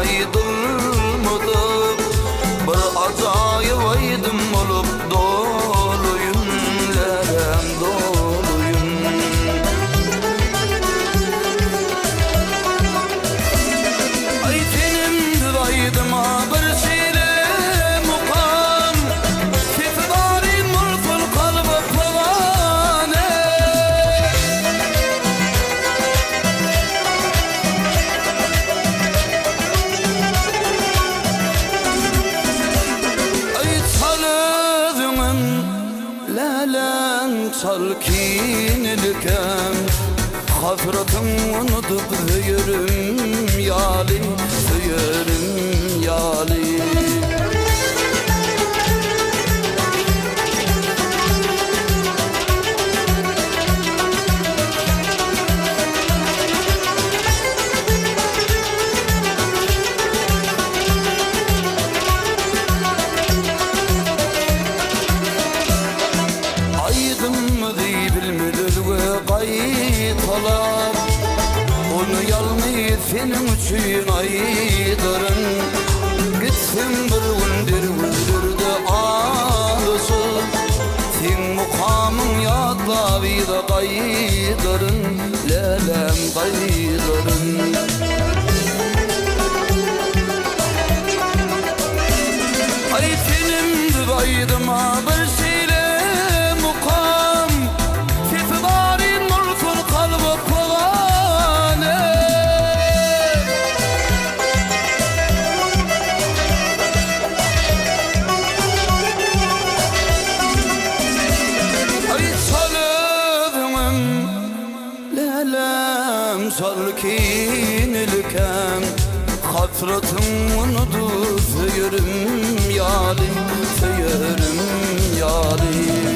aydılmadık. Bir acayip aydım olup doluyum, lerem doluyum. Ay tenim aydıma bir şeyle mukam, kefdari mulkul kalbi pavane. Ay çalıdımın lalen çalkinilken, hasretim unutup hüyürüm yali, hüyürüm yali. Aydım diye bilmedir ve kayıtalar, onu yalmayı senin için aydırın. Gitsin bir gündür güldürdü ağlısı, sen mukamın yadla bir de kaydırın, lelem kaydırın. Ay senin baydıma bir şeyle mukam, kefdarin mulkul kalbi pavane. Ay çalıdımın lelem salkinilken, hasretim unutup hüyürüm yali, hüyürüm yali.